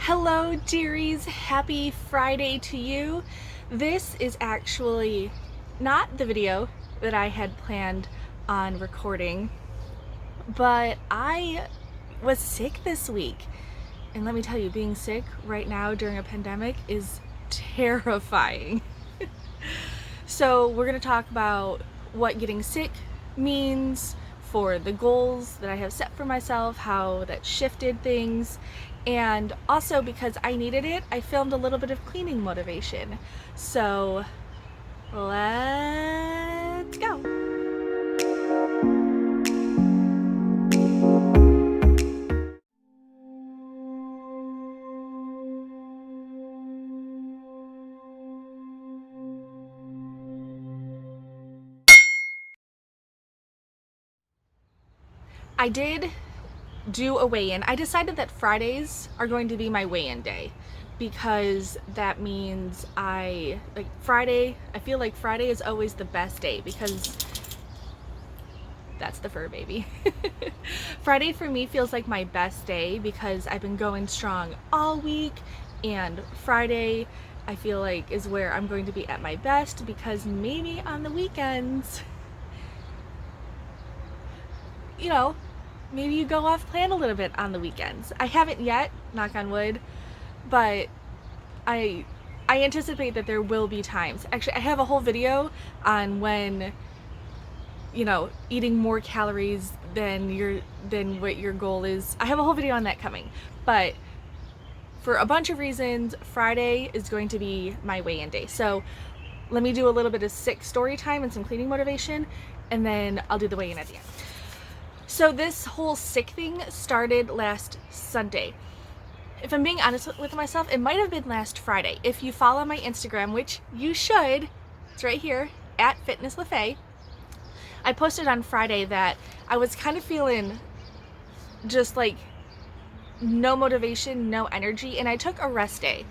Hello dearies, happy Friday to you. This is actually not the video that I had planned on recording, but I was sick this week. And let me tell you, being sick right now during a pandemic is terrifying. So we're gonna talk about what getting sick means for the goals that I have set for myself, how that shifted things, and also because I needed it, I filmed a little bit of cleaning motivation. So let's go. I did do a weigh-in. I decided that Fridays are going to be my weigh-in day because that means I feel like Friday is always the best day because that's the fur baby. Friday for me feels like my best day because I've been going strong all week, and Friday I feel like is where I'm going to be at my best because maybe on the weekends, maybe you go off plan a little bit on the weekends. I haven't yet, knock on wood, but I anticipate that there will be times. Actually, I have a whole video on when, eating more calories than what your goal is. I have a whole video on that coming, but for a bunch of reasons, Friday is going to be my weigh-in day. So let me do a little bit of sick story time and some cleaning motivation, and then I'll do the weigh-in at the end. So this whole sick thing started last Sunday. If I'm being honest with myself, it might have been last Friday. If you follow my Instagram, which you should, it's right here, at FitnessLeFae, I posted on Friday that I was kind of feeling just like no motivation, no energy, and I took a rest day.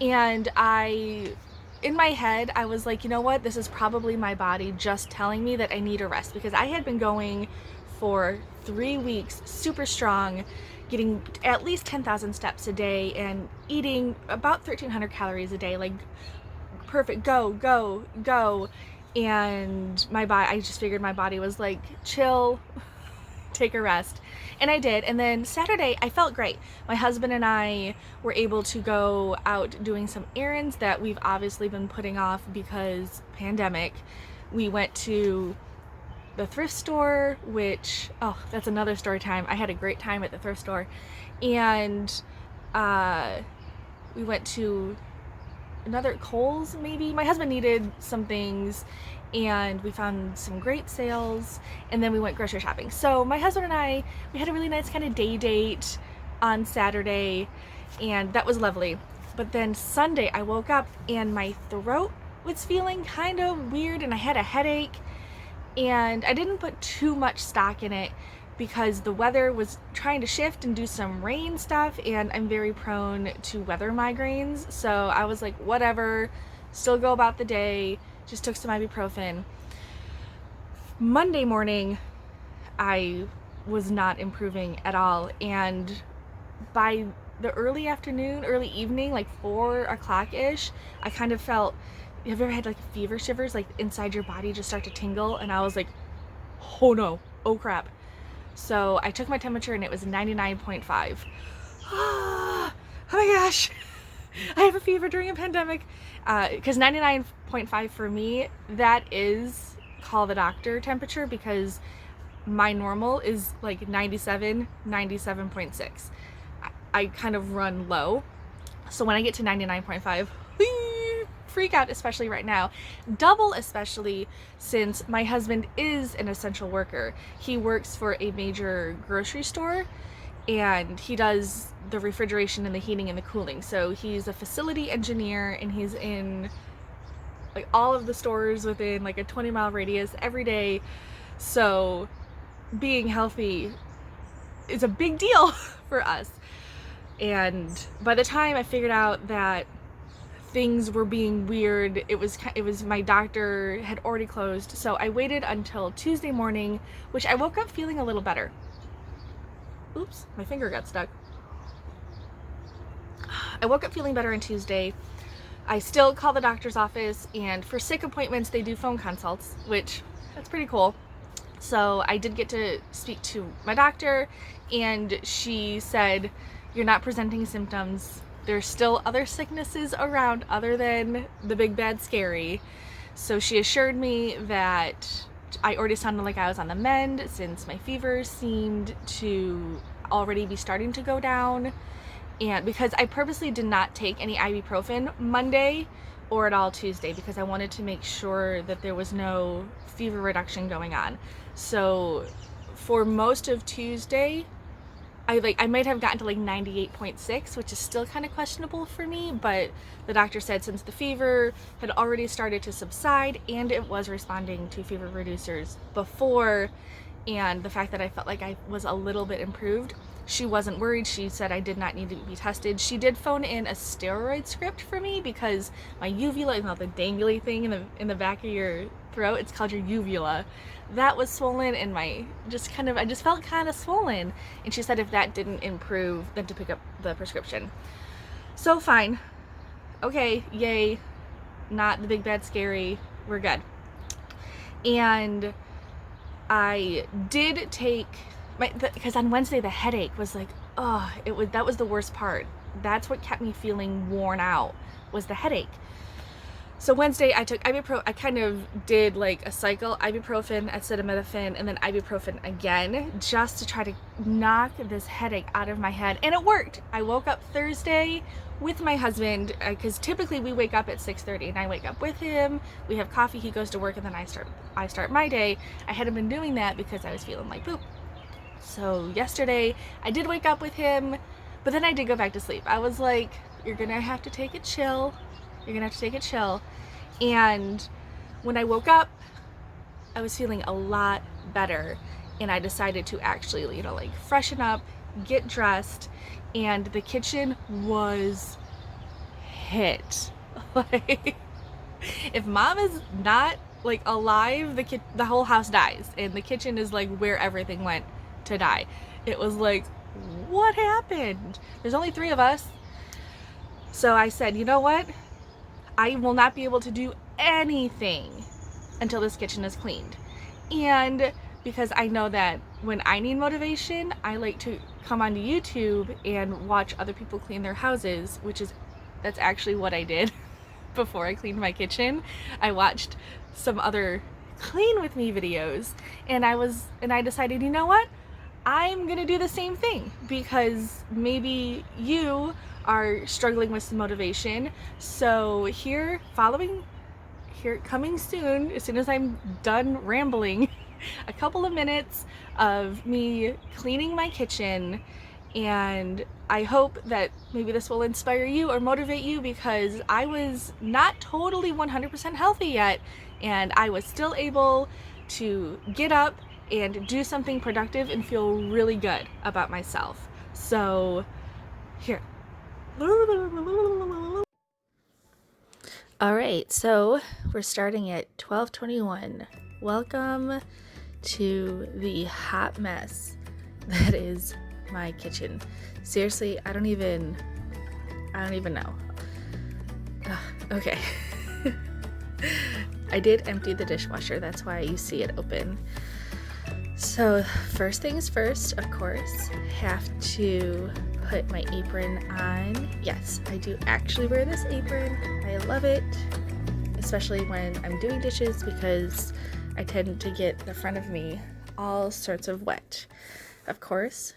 And in my head, I was like, you know what, this is probably my body just telling me that I need a rest, because I had been going for 3 weeks super strong, getting at least 10,000 steps a day and eating about 1,300 calories a day, like perfect, go. And I just figured my body was like, chill, take a rest. And I did. And then Saturday, I felt great. My husband and I were able to go out doing some errands that we've obviously been putting off because pandemic. We went to the thrift store, which, that's another story time. I had a great time at the thrift store. And we went to another Kohl's, maybe. My husband needed some things, and we found some great sales, and then we went grocery shopping. So my husband and I, we had a really nice kind of day date on Saturday, and that was lovely. But then Sunday, I woke up and my throat was feeling kind of weird, and I had a headache. And I didn't put too much stock in it because the weather was trying to shift and do some rain stuff, and I'm very prone to weather migraines. So I was like, whatever, still go about the day, just took some ibuprofen. Monday morning, I was not improving at all. And by the early afternoon, early evening, like 4 o'clock-ish, I kind of felt, have you ever had like fever shivers, like inside your body just start to tingle? And I was like, oh no, oh crap. So I took my temperature and it was 99.5. Oh my gosh, I have a fever during a pandemic. Because 99.5 for me, that is call the doctor temperature, because my normal is like 97, 97.6. I kind of run low. So when I get to 99.5, freak out, especially right now. Double especially since my husband is an essential worker. He works for a major grocery store, and he does the refrigeration and the heating and the cooling. So he's a facility engineer, and he's in like all of the stores within like a 20-mile radius every day. So being healthy is a big deal for us. And by the time I figured out that things were being weird, it was my doctor had already closed, so I waited until Tuesday morning, which I woke up feeling a little better. Oops, my finger got stuck. I woke up feeling better on Tuesday. I still call the doctor's office, and for sick appointments, they do phone consults, which that's pretty cool. So I did get to speak to my doctor, and she said, you're not presenting symptoms. There's still other sicknesses around other than the big bad scary. So she assured me that I already sounded like I was on the mend, since my fever seemed to already be starting to go down. And because I purposely did not take any ibuprofen Monday or at all Tuesday, because I wanted to make sure that there was no fever reduction going on. So for most of Tuesday, I might have gotten to like 98.6, which is still kind of questionable for me, but the doctor said since the fever had already started to subside and it was responding to fever reducers before, and the fact that I felt like I was a little bit improved, she wasn't worried. She said I did not need to be tested. She did phone in a steroid script for me because my uvula, the dangly thing in the back of your throat, it's called your uvula, that was swollen, and I just felt kind of swollen. And she said if that didn't improve, then to pick up the prescription. So fine. Okay, yay. Not the big bad scary. We're good. And I did take because on Wednesday the headache was like, that was the worst part. That's what kept me feeling worn out, was the headache. So Wednesday I took ibuprofen. I kind of did like a cycle: ibuprofen, acetaminophen, and then ibuprofen again, just to try to knock this headache out of my head, and it worked. I woke up Thursday with my husband, because typically we wake up at 6:30, and I wake up with him, we have coffee, he goes to work, and then I start my day. I hadn't been doing that because I was feeling like poop. So yesterday I did wake up with him, but then I did go back to sleep. I was like, you're gonna have to take it chill. You're gonna have to take it chill. And when I woke up, I was feeling a lot better, and I decided to actually, freshen up, get dressed, and the kitchen was hit. Like, if mom is not alive, the whole house dies, and the kitchen is like where everything went to die. It was like, what happened? There's only 3 of us. So I said, you know what? I will not be able to do anything until this kitchen is cleaned. And because I know that when I need motivation, I like to come onto YouTube and watch other people clean their houses, that's actually what I did before I cleaned my kitchen. I watched some other clean with me videos, and I decided, you know what? I'm gonna do the same thing, because maybe you are struggling with some motivation. So coming soon, as soon as I'm done rambling, a couple of minutes of me cleaning my kitchen, and I hope that maybe this will inspire you or motivate you, because I was not totally 100% healthy yet, and I was still able to get up and do something productive and feel really good about myself. So here. All right, so we're starting at 12:21. Welcome to the hot mess that is my kitchen. Seriously, I don't even know. Okay. I did empty the dishwasher, that's why you see it open. So first things first, of course, have to put my apron on. Yes, I do actually wear this apron. I love it, especially when I'm doing dishes, because I tend to get the front of me all sorts of wet. Of course,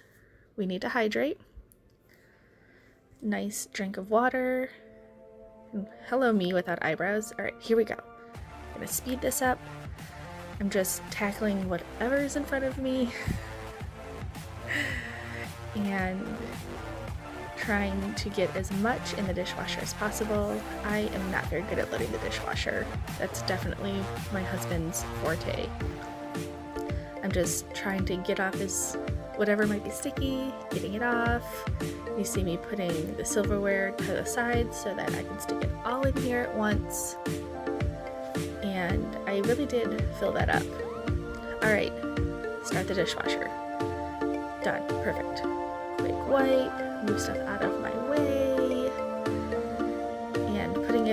we need to hydrate. Nice drink of water. Hello, me without eyebrows. All right, here we go. I'm gonna speed this up. I'm just tackling whatever is in front of me and trying to get as much in the dishwasher as possible. I am not very good at loading the dishwasher. That's definitely my husband's forte. I'm just trying to get off whatever might be sticky, getting it off. You see me putting the silverware to the side so that I can stick it all in here at once. And I really did fill that up. All right, start the dishwasher. Done, perfect. Quick wipe, move stuff out of my way.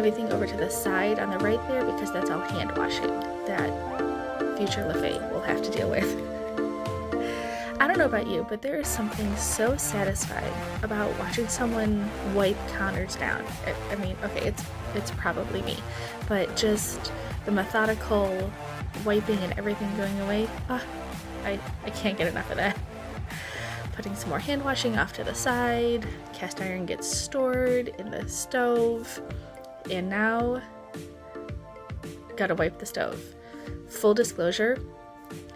everything over to the side on the right there because that's all hand washing that future LeFae will have to deal with. I don't know about you, but there is something so satisfying about watching someone wipe counters down. I mean, okay, it's probably me, but just the methodical wiping and everything going away, I can't get enough of that. Putting some more hand washing off to the side, cast iron gets stored in the stove, and now gotta wipe the stove. Full disclosure,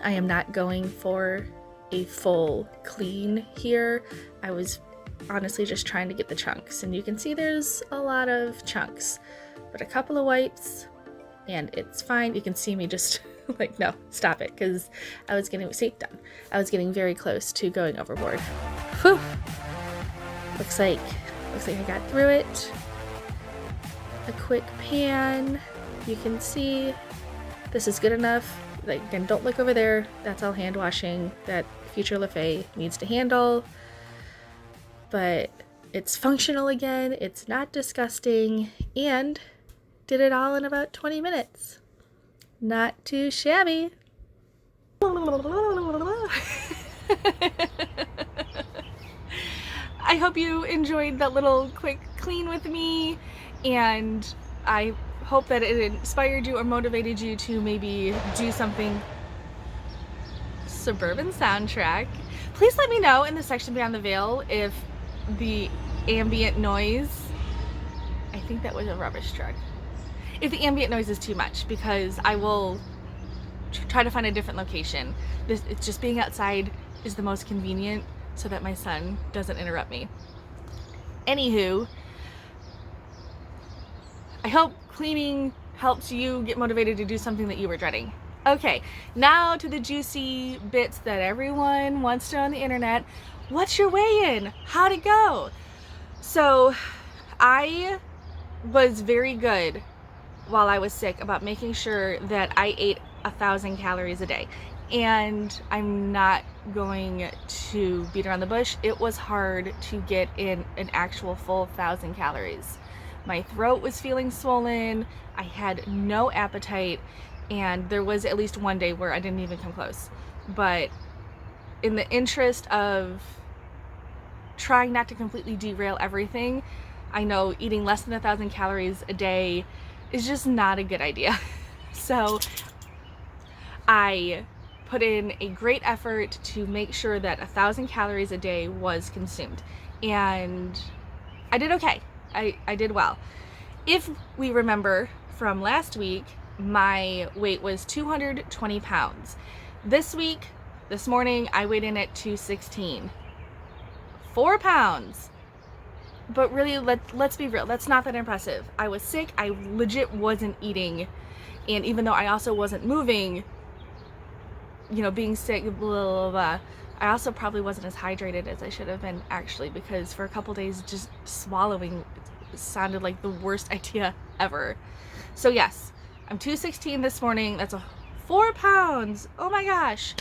I am not going for a full clean here. I was honestly just trying to get the chunks, and you can see there's a lot of chunks, but a couple of wipes and it's fine. You can see me just like, no, stop it, because I was getting very close to going overboard. Whew. Looks like I got through it. A quick pan. You can see this is good enough. Like, again, don't look over there. That's all hand washing that future LeFae needs to handle. But it's functional again. It's not disgusting, and did it all in about 20 minutes. Not too shabby. I hope you enjoyed that little quick clean with me, and I hope that it inspired you or motivated you to maybe do something. Suburban soundtrack. Please let me know in the section beyond the veil if the ambient noise, I think that was a rubbish truck, if the ambient noise is too much, because I will try to find a different location. It's just being outside is the most convenient so that my son doesn't interrupt me. Anywho, I hope cleaning helps you get motivated to do something that you were dreading. Okay, now to the juicy bits that everyone wants to know on the internet. What's your weigh-in? How'd it go? So I was very good while I was sick about making sure that I ate 1,000 calories a day. And I'm not going to beat around the bush. It was hard to get in an actual full 1,000 calories. My throat was feeling swollen. I had no appetite. And there was at least one day where I didn't even come close. But in the interest of trying not to completely derail everything, I know eating less than 1,000 calories a day is just not a good idea. So I put in a great effort to make sure that 1,000 calories a day was consumed. And I did okay. I did well. If we remember from last week, my weight was 220 pounds. This morning, I weighed in at 216. 4 pounds. But really, let's be real, that's not that impressive. I was sick, I legit wasn't eating, and even though I also wasn't moving, you know, being sick, blah, blah, blah, I also probably wasn't as hydrated as I should have been, actually, because for a couple days, just swallowing sounded like the worst idea ever. So yes, I'm 216 this morning. That's 4 pounds. Oh my gosh.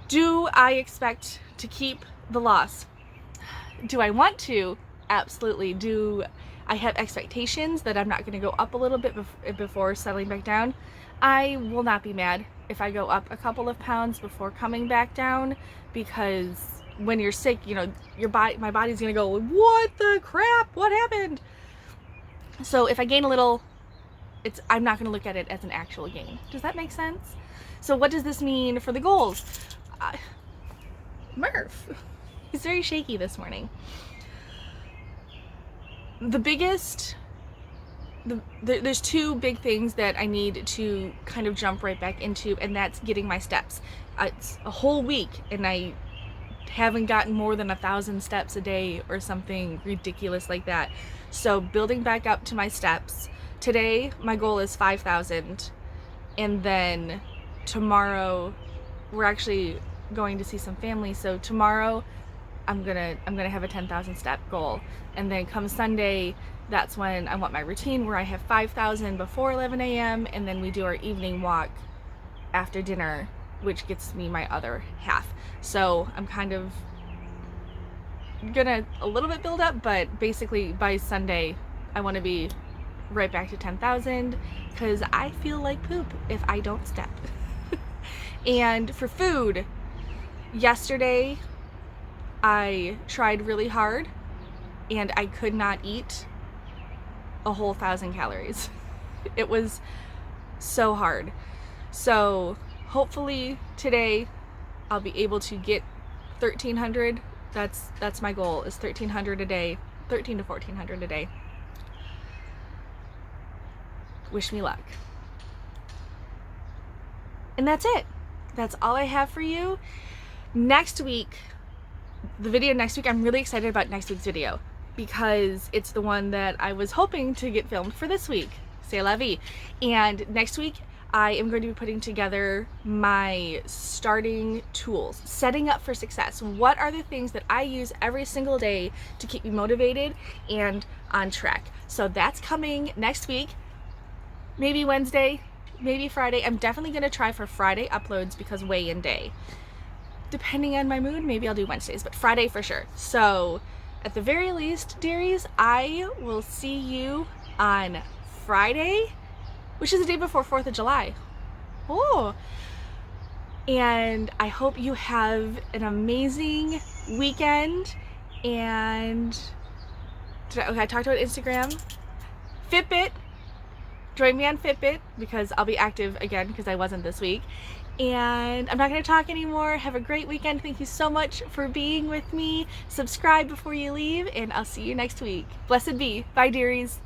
Do I expect to keep the loss? Do I want to? Absolutely. Do I have expectations that I'm not going to go up a little bit before settling back down? I will not be mad if I go up a couple of pounds before coming back down, because when you're sick, you know, my body's going to go, what the crap? What happened? So if I gain a little, I'm not going to look at it as an actual gain. Does that make sense? So what does this mean for the goals? Murph, he's very shaky this morning. There's two big things that I need to kind of jump right back into, and that's getting my steps. It's a whole week and I haven't gotten more than 1,000 steps a day or something ridiculous like that. So building back up to my steps. Today my goal is 5,000, and then tomorrow we're actually going to see some family, so tomorrow I'm gonna have a 10,000 step goal, and then come Sunday, that's when I want my routine where I have 5,000 before 11 a.m. and then we do our evening walk after dinner, which gets me my other half. So I'm kind of gonna a little bit build up, but basically by Sunday I want to be right back to 10,000 because I feel like poop if I don't step. And for food, yesterday I tried really hard and I could not eat a whole 1,000 calories. It was so hard. So hopefully today I'll be able to get 1,300. That's my goal, is 1,300 a day, 13 to 1,400 a day. Wish me luck. And that's it. That's all I have for you. Next week, the video next week, I'm really excited about next week's video because it's the one that I was hoping to get filmed for this week. C'est la vie. And next week, I am going to be putting together my starting tools, setting up for success. What are the things that I use every single day to keep me motivated and on track? So that's coming next week, maybe Wednesday, maybe Friday. I'm definitely going to try for Friday uploads because weigh-in day. Depending on my mood, maybe I'll do Wednesdays, but Friday for sure. So at the very least, dearies, I will see you on Friday, which is the day before 4th of July. Oh, and I hope you have an amazing weekend. And I talked about Instagram, FitBit. Join me on FitBit because I'll be active again because I wasn't this week. And I'm not going to talk anymore. Have a great weekend. Thank you so much for being with me. Subscribe before you leave, and I'll see you next week. Blessed be. Bye, dearies.